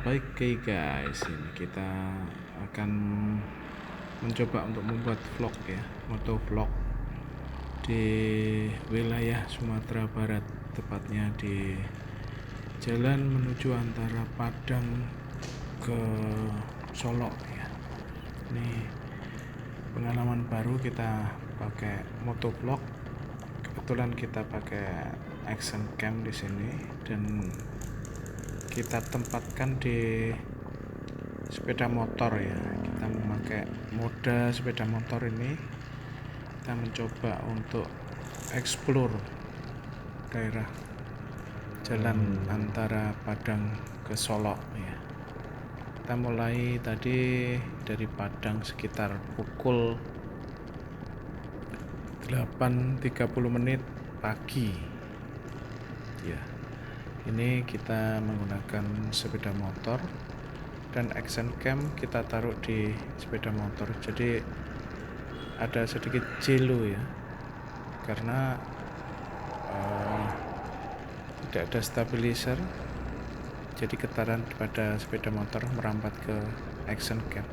Baik guys, ini kita akan mencoba untuk membuat vlog ya, motovlog di wilayah Sumatera Barat, tepatnya di jalan menuju antara Padang ke Solo ya. Ini pengalaman baru, kita pakai motovlog. Kebetulan kita pakai action cam di sini dan kita tempatkan di sepeda motor ya. Kita memakai moda sepeda motor ini. Kita mencoba untuk explore daerah jalan antara Padang ke Solo ya. Kita mulai tadi dari Padang sekitar pukul 8.30 pagi ya. Ini kita menggunakan sepeda motor dan action cam kita taruh di sepeda motor, jadi ada sedikit jelo ya, karena tidak ada stabilizer, jadi getaran pada sepeda motor merambat ke action cam.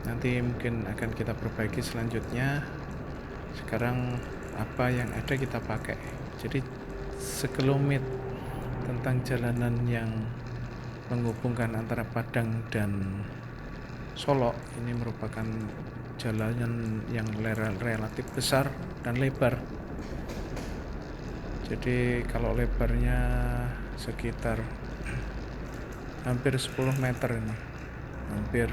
Nanti mungkin akan kita perbaiki selanjutnya. Sekarang apa yang ada kita pakai. Jadi sekelumit tentang jalanan yang menghubungkan antara Padang dan Solo. Ini merupakan jalanan yang relatif besar dan lebar. Jadi kalau lebarnya sekitar hampir 10 meter ini, hampir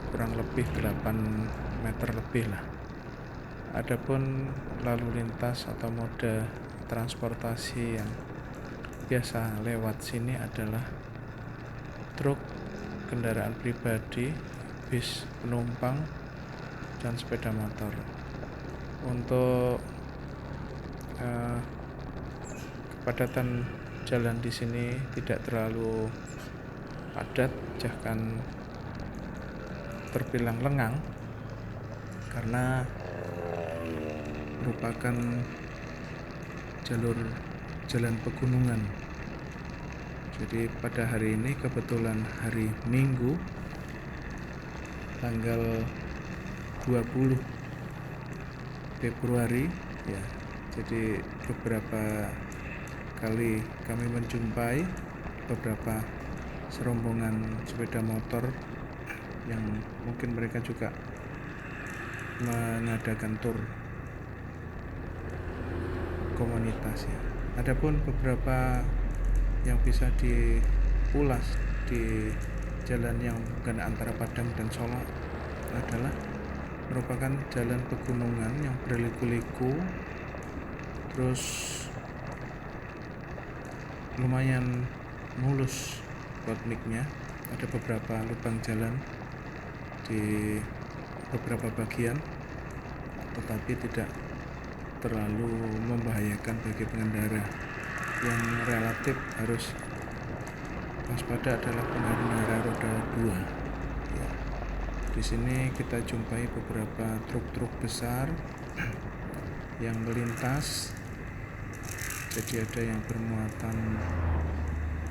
kurang lebih 8 meter lebih lah. Adapun lalu lintas atau moda transportasi yang biasa lewat sini adalah truk, kendaraan pribadi, bis penumpang, dan sepeda motor. Untuk kepadatan jalan di sini tidak terlalu padat, bahkan terbilang lengang karena merupakan jalur jalan pegunungan. Jadi pada hari ini kebetulan hari Minggu tanggal 20 Februari ya. Jadi beberapa kali kami menjumpai beberapa serombongan sepeda motor yang mungkin mereka juga mengadakan tur komunitas ya. Adapun beberapa yang bisa diulas di jalan yang bukan antara Padang dan Solo adalah merupakan jalan pegunungan yang berliku-liku, terus lumayan mulus buat mic-nya. Ada beberapa lubang jalan di beberapa bagian, tetapi tidak terlalu membahayakan bagi pengendara. Yang relatif harus waspada adalah pengendara roda 2 ya. Di sini kita jumpai beberapa truk-truk besar yang melintas. Jadi ada yang bermuatan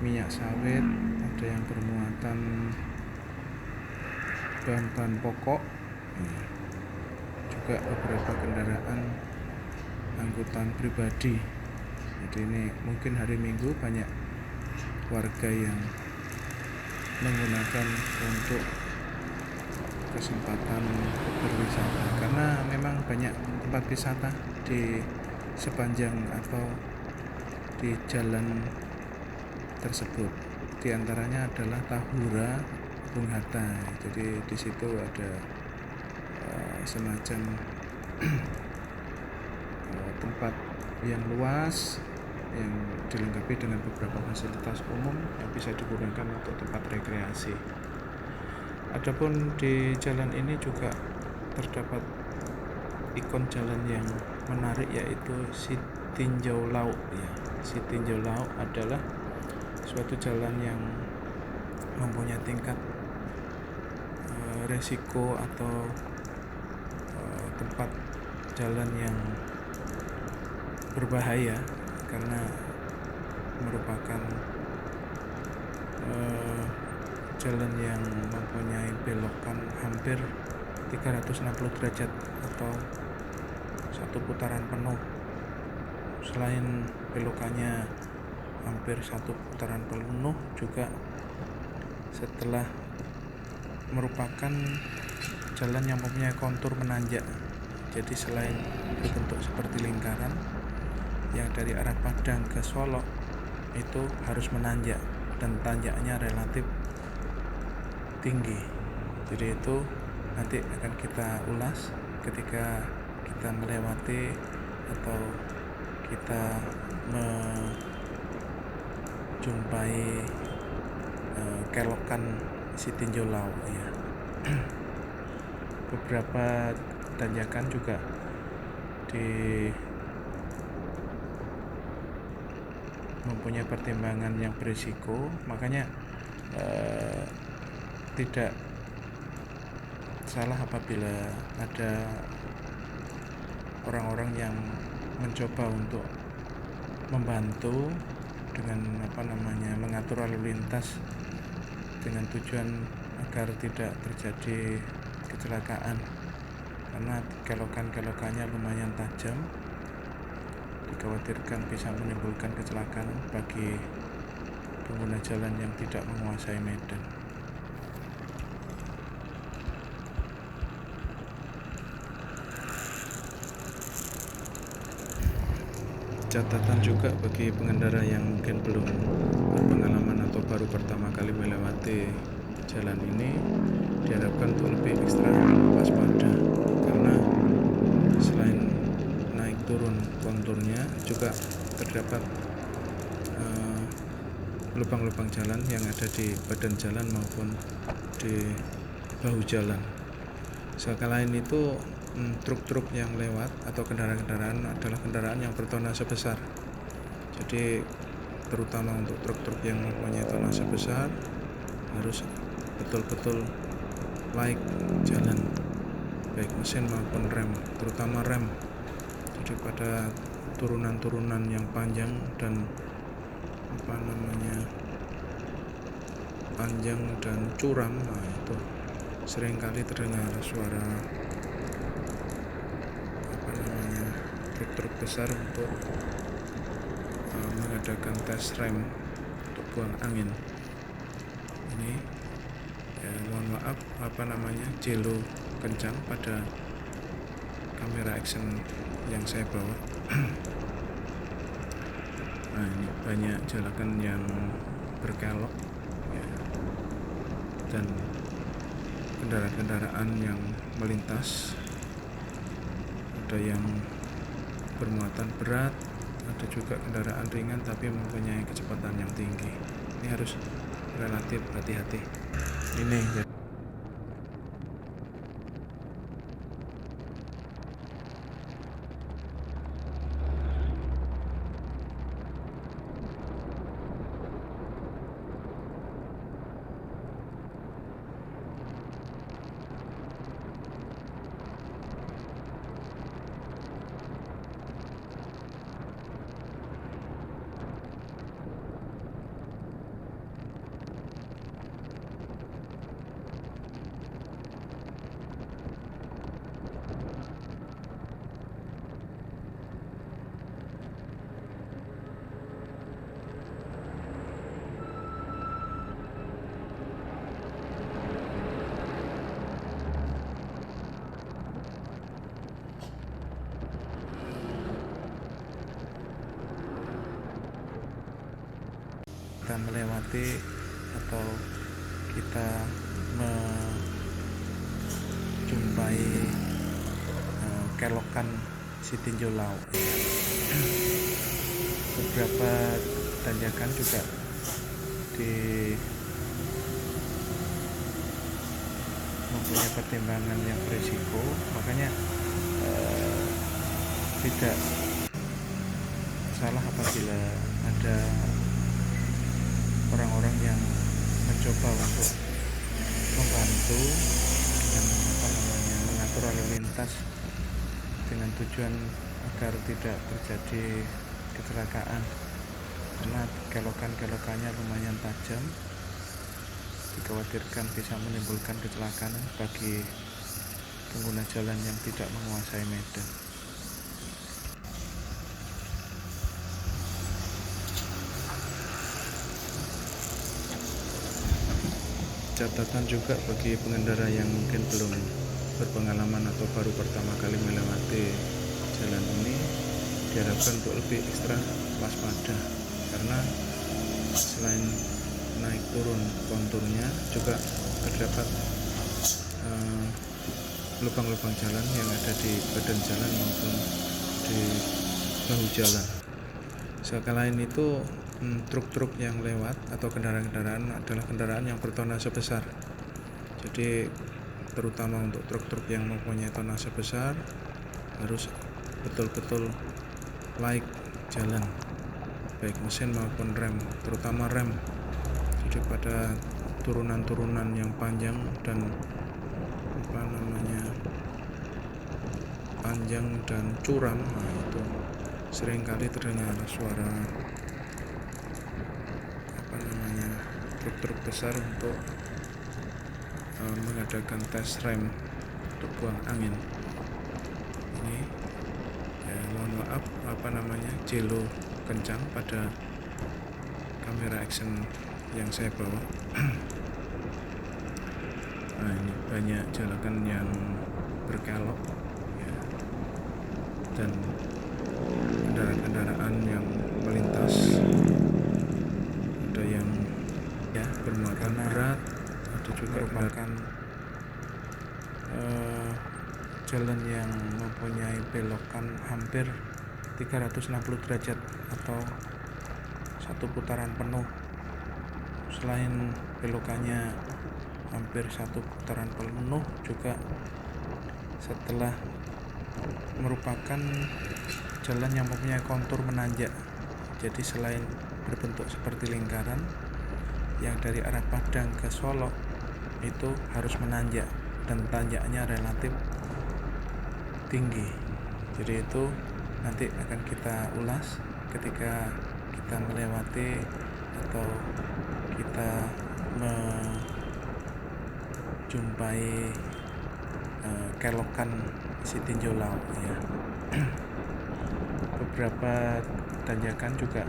minyak sawit, ada yang bermuatan bahan-bahan pokok, juga beberapa kendaraan angkutan pribadi. Jadi ini mungkin hari Minggu banyak warga yang menggunakan untuk kesempatan berwisata, karena memang banyak tempat wisata di sepanjang atau di jalan tersebut. Di antaranya adalah Tahura, Bung Hatta. Jadi di situ ada semacam tempat yang luas yang dilengkapi dengan beberapa fasilitas umum yang bisa digunakan untuk tempat rekreasi. Adapun di jalan ini juga terdapat ikon jalan yang menarik, yaitu Sitinjau Laut ya. Sitinjau Laut adalah suatu jalan yang mempunyai tingkat resiko atau tempat jalan yang berbahaya karena merupakan eh, jalan yang mempunyai belokan hampir 360 derajat atau satu putaran penuh. Selain belokannya hampir satu putaran penuh, juga setelah merupakan jalan yang mempunyai kontur menanjak. Jadi selain berbentuk seperti lingkaran, yang dari arah Padang ke Solo itu harus menanjak dan tanjaknya relatif tinggi. Jadi itu nanti akan kita ulas ketika kita melewati atau kita menjumpai kelokan Sitinjau Laut ya. Beberapa tanjakan juga mempunyai pertimbangan yang berisiko, makanya tidak salah apabila ada orang-orang yang mencoba untuk membantu dengan mengatur lalu lintas dengan tujuan agar tidak terjadi kecelakaan, karena kelokan-kelokannya lumayan tajam, dikhawatirkan bisa menimbulkan kecelakaan bagi pengguna jalan yang tidak menguasai medan. Catatan juga bagi pengendara yang mungkin belum berpengalaman atau baru pertama kali melewati jalan ini, diharapkan untuk lebih ekstra waspada, karena selain naik turun konturnya juga terdapat lubang-lubang jalan yang ada di badan jalan maupun di bahu jalan. Sekalian itu truk-truk yang lewat atau kendaraan-kendaraan adalah kendaraan yang bertonase besar. Jadi terutama untuk truk-truk yang mempunyai tonase besar harus betul-betul baik jalan, baik mesin maupun rem, terutama rem. Jadi pada turunan-turunan yang panjang dan panjang dan curam, itu seringkali terdengar suara truk-truk besar untuk mengadakan tes rem untuk buang angin. Ini ya, mohon maaf jelo kencang pada kamera action yang saya bawa. Nah, ini banyak jalanan yang berkelok ya, dan kendaraan-kendaraan yang melintas, ada yang bermuatan berat, ada juga kendaraan ringan tapi mempunyai kecepatan yang tinggi. Ini harus relatif hati-hati. Ini kita melewati atau kita menjumpai kelokan Sitinjau Laut. Beberapa tanjakan juga mempunyai pertimbangan yang berisiko, makanya tidak salah apabila ada orang-orang yang mencoba untuk membantu dengan mengatur lalu lintas dengan tujuan agar tidak terjadi kecelakaan, karena kelokan-kelokannya lumayan tajam dikhawatirkan bisa menimbulkan kecelakaan bagi pengguna jalan yang tidak menguasai medan. Catatan juga bagi pengendara yang mungkin belum berpengalaman atau baru pertama kali melewati jalan ini, diharapkan untuk lebih ekstra waspada, karena selain naik turun konturnya juga terdapat lubang-lubang jalan yang ada di badan jalan maupun di bahu jalan. Sekali lain itu truk-truk yang lewat atau kendaraan-kendaraan adalah kendaraan yang bertonase besar. Jadi terutama untuk truk-truk yang mempunyai tonase besar harus betul-betul laik jalan, baik mesin maupun rem, terutama rem. Jadi pada turunan-turunan yang panjang dan panjang dan curam, itu seringkali terdengar suara truk-truk besar untuk mengadakan tes rem untuk buang angin. Ini ya, mohon maaf jelo kencang pada kamera action yang saya bawa. Nah, ini banyak jalanan yang berkelok ya, dan kendaraan-kendaraan yang melintas, ada yang ya bermuatan berat, ada juga merupakan jalan yang mempunyai belokan hampir 360 derajat atau satu putaran penuh. Selain belokannya hampir satu putaran penuh, juga setelah merupakan jalan yang mempunyai kontur menanjak. Jadi selain berbentuk seperti lingkaran, yang dari arah Padang ke Solo itu harus menanjak, dan tanjaknya relatif tinggi. Jadi itu nanti akan kita ulas ketika kita melewati atau kita menjumpai kelokan Sitinjau Laut ya. Beberapa tanjakan juga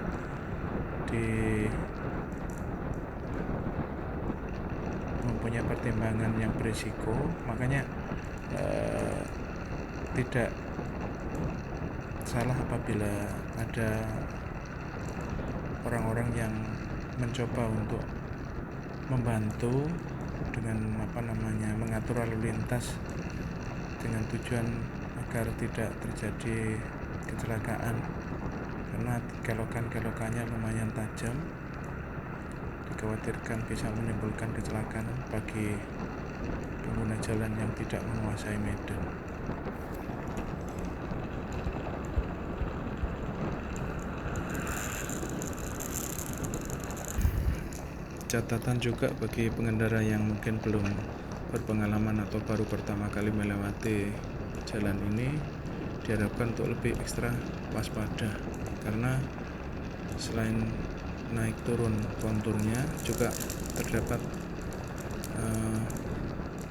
mempunyai pertimbangan yang berisiko, makanya tidak salah apabila ada orang-orang yang mencoba untuk membantu dengan mengatur lalu lintas dengan tujuan agar tidak terjadi kecelakaan, karena kelokan-kelokannya lumayan tajam, dikhawatirkan bisa menimbulkan kecelakaan bagi pengguna jalan yang tidak menguasai medan. Catatan juga bagi pengendara yang mungkin belum berpengalaman atau baru pertama kali melewati jalan ini, diharapkan untuk lebih ekstra waspada, karena selain naik turun konturnya juga terdapat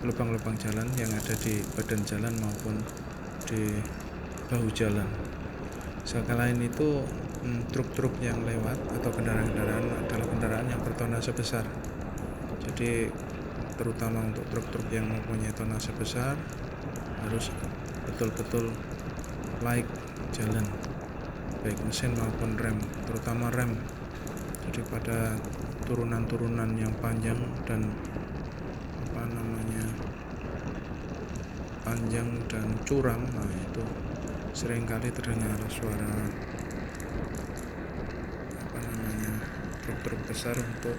lubang-lubang jalan yang ada di badan jalan maupun di bahu jalan. Sekali lain itu truk-truk yang lewat atau kendaraan-kendaraan adalah kendaraan yang bertonase besar. Jadi terutama untuk truk-truk yang mempunyai tonase besar harus betul-betul laik jalan, baik mesin maupun rem, terutama rem. Jadi pada turunan-turunan yang panjang dan panjang dan curam, itu seringkali terdengar suara truk-truk besar untuk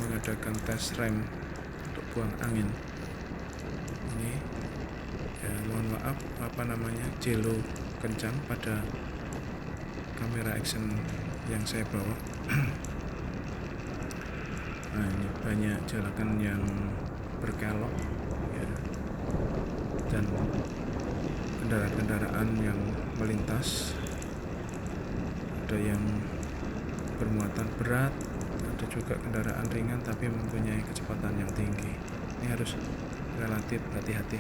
mengadakan tes rem untuk buang angin. Ini ya, mohon maaf jelo kencang pada kamera action yang saya bawa. Nah, ini banyak jalanan yang berkelok ya, dan kendaraan-kendaraan yang melintas, ada yang bermuatan berat, ada juga kendaraan ringan tapi mempunyai kecepatan yang tinggi. Ini harus relatif hati-hati.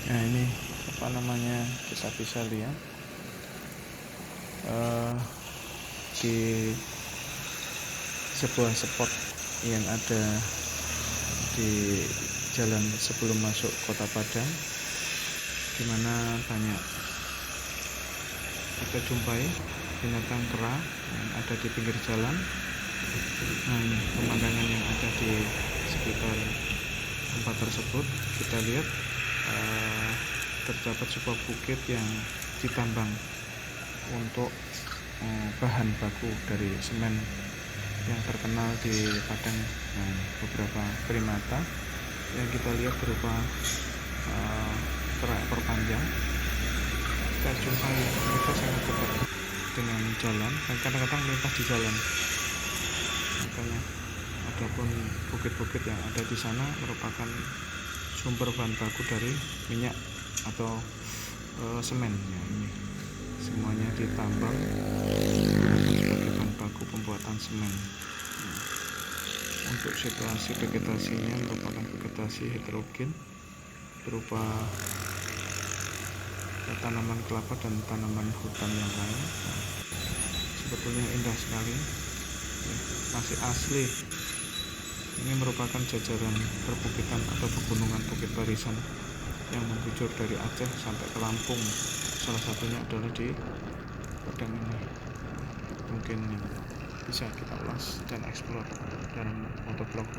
Nah ini apa namanya, kita bisa lihat di sebuah spot yang ada di jalan sebelum masuk Kota Padang, di mana banyak kita jumpai binatang kera yang ada di pinggir jalan. Nah ini pemandangan yang ada di sekitar tempat tersebut. Kita lihat terdapat sebuah bukit yang ditambang untuk bahan baku dari semen yang terkenal di Padang. Nah, beberapa primata yang kita lihat berupa ekor panjang. Kita jumpai mereka sangat dekat dengan jalan dan kadang-kadang melintas di jalan. Makanya adapun bukit-bukit yang ada di sana merupakan sumber bahan baku dari minyak atau semen. Ya, ini semuanya ditambang sebagai bahan baku pembuatan semen. Untuk situasi vegetasinya merupakan vegetasi heterogen berupa tanaman kelapa dan tanaman hutan yang lain. Sebetulnya indah sekali, masih asli. Ini merupakan jajaran perbukitan atau pegunungan Bukit Barisan yang membujur dari Aceh sampai ke Lampung. Salah satunya adalah di Padang ini. Mungkin bisa kita ulas dan eksplor dalam motovlog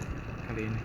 kali ini.